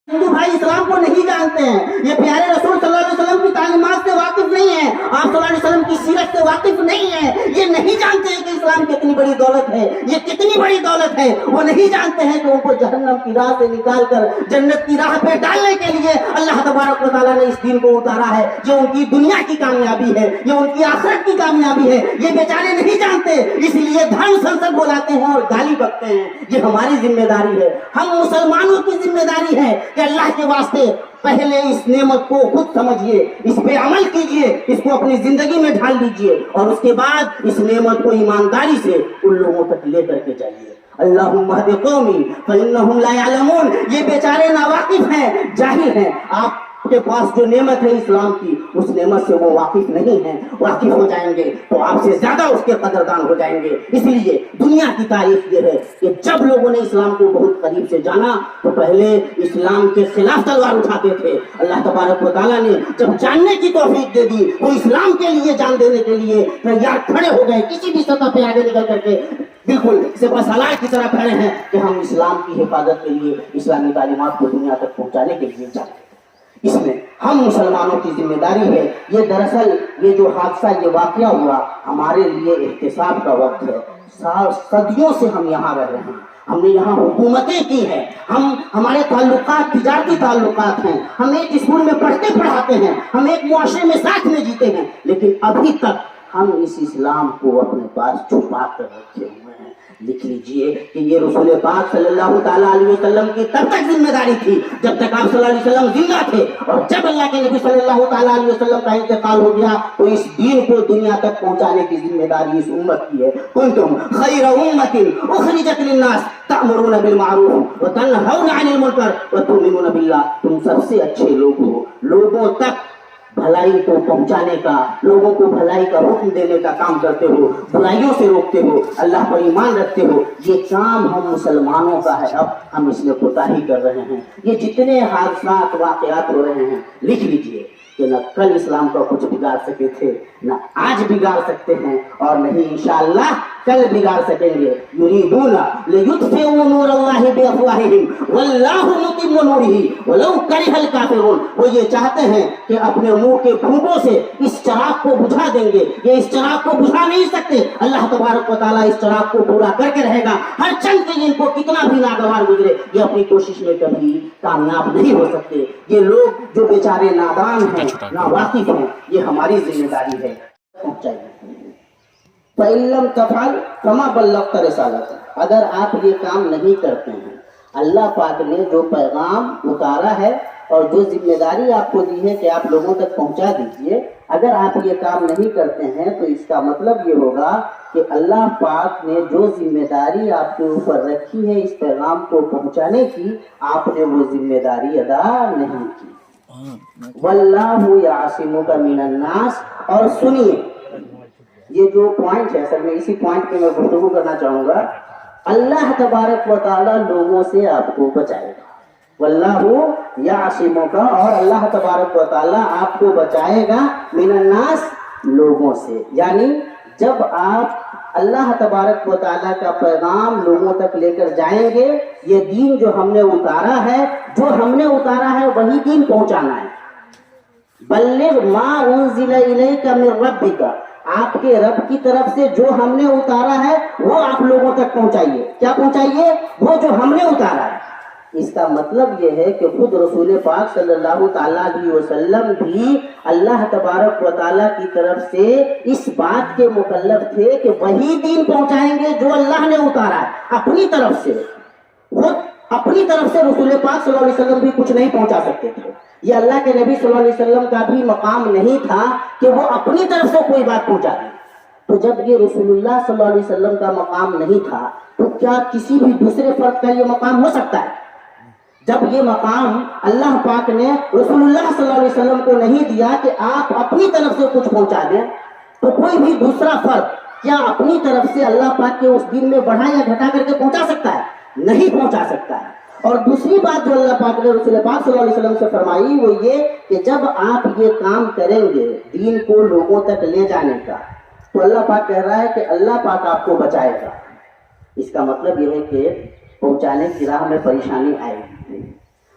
ہندو بھائی اسلام کو نہیں جانتے ہیں، یہ پیارے رسول صلی اللہ علیہ وسلم کی تعلیمات سے واقف نہیں ہے، آپ صلی اللہ علیہ وسلم کی سیرت سے واقف نہیں ہے، یہ نہیں جانتے ہیں کہ اسلام کتنی بڑی دولت ہے، یہ کتنی بڑی دولت ہے، وہ نہیں جانتے ہیں کہ ان کو جہنم کی راہ سے نکال کر جنت کی راہ پہ ڈالنے کے لیے اللہ تبارک و تعالیٰ نے اس دین کو اتارا ہے، جو ان کی دنیا کی کامیابی ہے، جو ان کی آخرت کی کامیابی ہے، یہ بیچارے نہیں جانتے، اس لیے دھرم سنسد بلاتے ہیں اور گالی بکتے ہیں۔ یہ ہماری ذمہ داری ہے، ہم مسلمانوں کی ذمہ داری ہے کہ اللہ کے واسطے پہلے اس نعمت کو خود سمجھیے، اس پہ عمل کیجئے، اس کو اپنی زندگی میں ڈھال دیجئے، اور اس کے بعد اس نعمت کو ایمانداری سے ان لوگوں تک لے کر کے جائیے۔ اللہم اہد قومی فإنہم لا یعلمون، یہ بیچارے ناواقف ہیں، جاہل ہیں، آپ کے پاس جو نعمت ہے اسلام کی، اس نعمت سے وہ واقف نہیں ہیں، واقف ہو جائیں گے تو آپ سے زیادہ اس کے قدردان ہو جائیں گے۔ اس لیے دنیا کی تاریخ یہ ہے کہ جب لوگوں نے اسلام کو بہت قریب سے جانا تو پہلے اسلام کے خلاف تلوار اٹھاتے تھے، اللہ تبارک و تعالیٰ نے جب جاننے کی توفیق دے دی وہ اسلام کے لیے جان دینے کے لیے تیار کھڑے ہو گئے، کسی بھی سطح پہ آگے نکل کر کے بالکل سپہ سالار کی طرح کھڑے ہیں کہ ہم اسلام کی حفاظت کے لیے، اسلامی تعلیمات کو دنیا تک پہنچانے کے لیے جاتے ہیں۔ اس میں ہم مسلمانوں کی ذمہ داری ہے۔ یہ دراصل یہ جو حادثہ، یہ واقعہ ہوا، ہمارے لیے احتساب کا وقت ہے۔ صدیوں سے ہم یہاں رہ رہے ہیں، ہم نے یہاں حکومتیں کی ہیں، ہمارے تعلقات تجارتی تعلقات ہیں، ہم ایک اسکول میں پڑھتے پڑھاتے ہیں، ہم ایک معاشرے میں ساتھ میں جیتے ہیں، لیکن ابھی تک ہم اس اسلام کو اپنے پاس چھپا کر رکھے ہوئے ہیں۔ لکھ لیجئے کہ یہ رسول پاک صلی اللہ تعالیٰ علیہ وسلم کی تب تک ذمہ داری تھی جب تک آپ صلی اللہ علیہ وسلم زندہ تھے، اور جب اللہ کے نبی صلی اللہ تعالیٰ علیہ وسلم کا انتقال ہو گیا تو اس دین کو دنیا تک پہنچانے کی ذمہ داری اس امت کی ہے۔ کنتم خیر امت اخرجت للناس تأمرون بالمعروف وتنہون عن المنکر وتؤمنون باللہ، تم سب سے اچھے لوگ ہو، لوگوں تک بھلائی کو پہنچانے کا، لوگوں کو بھلائی کا حکم دینے کا کام کرتے ہو، برائیوں سے روکتے ہو، اللہ پر ایمان رکھتے ہو۔ یہ کام ہم مسلمانوں کا ہے، اب ہم اس میں کوتاہی کر رہے ہیں۔ یہ جتنے حادثات واقعات ہو رہے ہیں، لکھ لیجئے کہ نہ کل اسلام کا کچھ بگاڑ سکے تھے، نہ آج بگاڑ سکتے ہیں، اور نہیں انشاءاللہ کل بگاڑ سکیں گے۔ یریدون لیطفئوا نور اللہ بافواہہم واللہ متم نورہ ولو کرہ الکافرون، وہ یہ چاہتے ہیں کہ اپنے منہ کے پھونکوں سے اس چراغ کو بجھا دیں گے، یہ اس چراغ کو بجھا نہیں سکتے۔ اللہ تبارک و تعالیٰ اس چراغ کو پورا کر کے رہے گا، ہر چند کے ان کو کتنا بھی ناگوار گزرے، یہ اپنی کوشش میں کبھی کامیاب نہیں ہو سکتے۔ یہ لوگ جو بیچارے نادان ہیں، ناواقف ہیں، یہ ہماری ذمہ داری ہے، پہنچائیے۔ فَإِن لَّمْ تَفْعَلْ فَمَا بَلَّغْتَ رِسَالَتَهُ، اگر آپ یہ کام نہیں کرتے ہیں، اللہ پاک نے جو پیغام اتارا ہے اور جو ذمہ داری آپ کو دی ہے کہ آپ لوگوں تک پہنچا دیجئے، اگر آپ یہ کام نہیں کرتے ہیں تو اس کا مطلب یہ ہوگا کہ اللہ پاک نے جو ذمہ داری آپ کے اوپر رکھی ہے اس پیغام کو پہنچانے کی، آپ نے وہ ذمہ داری ادا نہیں کی۔ وَاللَّهُ يَعْصِمُكَ مِنَ النَّاسِ، اور سنیے یہ جو پوائنٹ ہے، اصل میں اسی پوائنٹ پہ میں گفتگو کرنا چاہوں گا۔ اللہ تبارک و تعالیٰ لوگوں سے آپ کو بچائے گا، واللہ یعصمک، اور اللہ تبارک و تعالیٰ آپ کو بچائے گا من الناس، لوگوں سے۔ یعنی جب آپ اللہ تبارک و تعالیٰ کا پیغام لوگوں تک لے کر جائیں گے، یہ دین جو ہم نے اتارا ہے، وہی دین پہنچانا ہے۔ بلغ ما انزل الیک من ربک، آپ کے رب کی طرف سے جو ہم نے اتارا ہے وہ آپ لوگوں تک پہنچائیے۔ کیا پہنچائیے؟ وہ جو ہم نے اتارا ہے۔ اس کا مطلب یہ ہے کہ خود رسول پاک صلی اللہ تعالیٰ علیہ وسلم بھی اللہ تبارک و تعالیٰ کی طرف سے اس بات کے مکلف تھے کہ وہی دین پہنچائیں گے جو اللہ نے اتارا ہے۔ اپنی طرف سے، خود اپنی طرف سے رسول پاک صلی اللہ علیہ وسلم بھی کچھ نہیں پہنچا سکتے تھے۔ یہ اللہ کے نبی صلی اللہ علیہ وسلم کا بھی مقام نہیں تھا کہ وہ اپنی طرف سے کوئی بات پہنچا دیں۔ تو جب یہ رسول اللہ صلی اللہ علیہ وسلم کا مقام نہیں تھا تو کیا کسی بھی دوسرے فرد کا یہ مقام ہو سکتا ہے؟ جب یہ مقام اللہ پاک نے رسول اللہ صلی اللہ علیہ وسلم کو نہیں دیا کہ آپ اپنی طرف سے کچھ پہنچا دیں، تو کوئی بھی دوسرا فرد کیا اپنی طرف سے اللہ پاک کے اس دین میں بڑھا یا گھٹا کر کے پہنچا سکتا ہے؟ نہیں پہنچا سکتا ہے۔ اور دوسری بات جو اللہ پاک نے رسول پاک صلی اللہ علیہ وسلم سے فرمائی وہ یہ کہ جب آپ یہ کام کریں گے دین کو لوگوں تک لے جانے کا، تو اللہ پاک کہہ رہا ہے کہ اللہ پاک آپ کو بچائے گا۔ اس کا مطلب یہ ہے کہ پہنچانے کی راہ میں پریشانی آئے گی،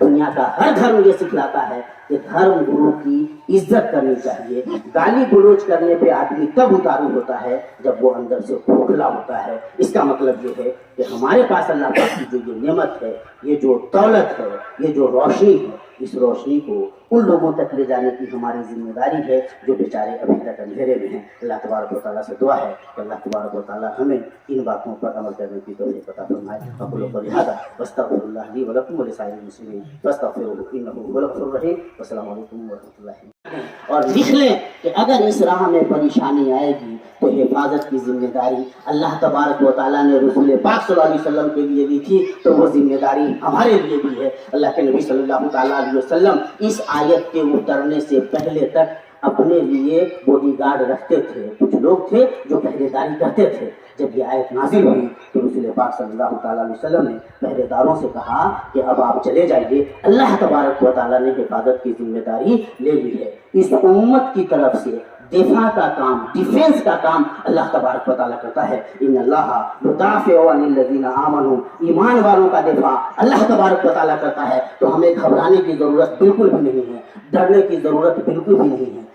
دنیا کا ہر دھرم یہ سکھلاتا ہے کہ دھرم گرو کی عزت کرنی چاہیے. گالی گلوچ کرنے پہ آدمی تب اتارو ہوتا ہے جب وہ اندر سے کھوکھلا ہوتا ہے. اس کا مطلب یہ ہے کہ ہمارے پاس اللہ پاک کی جو یہ نعمت ہے، یہ جو دولت ہے، یہ جو روشنی ہے، اس روشنی کو ان لوگوں تک لے جانے کی ہماری ذمہ داری ہے جو بیچارے ابھی تک اندھیرے میں ہیں. اللہ تبارک و تعالیٰ سے دعا ہے کہ اللہ تبارک و تعالیٰ ہمیں ان باتوں پر عمل کرنے کی توفیق عطا فرمائے. اقول قولی ھذا واستغفر اللہ لی ولکم ولسائر المسلمین فاستغفروہ انہ هو الغفور الرحیم. والسلام علیکم ورحمۃ اللہ. اور لکھ لیں کہ اگر اس راہ میں پریشانی آئے گی تو حفاظت کی ذمہ داری اللہ تبارک و تعالیٰ نے رسول پاک صلی اللہ علیہ وسلم کے لیے دی تھی، تو وہ ذمہ داری ہمارے لیے بھی ہے. اللہ کے نبی صلی اللہ تعالیٰ علیہ وسلم اس آیت کے اترنے سے پہلے تک اپنے لیے باڈی گارڈ رکھتے تھے. کچھ لوگ تھے جو پہرے داری کرتے تھے. جب یہ آیت نازل ہوئی تو رسول پاک صلی اللہ تعالیٰ علیہ وسلم نے پہرے داروں سے کہا کہ اب آپ چلے جائیے، اللہ تبارک و تعالیٰ نے حفاظت کی ذمہ داری لے لی ہے. اس امت کی طرف سے دفاع کا کام، ڈیفینس کا کام اللہ تبارک و تعالیٰ کرتا ہے. ان اللہ یدافع عن الذین آمنوا، ایمان والوں کا دفاع اللہ تبارک و تعالیٰ کرتا ہے. تو ہمیں گھبرانے کی ضرورت بالکل بھی نہیں ہے، ڈرنے کی ضرورت بالکل بھی نہیں ہے.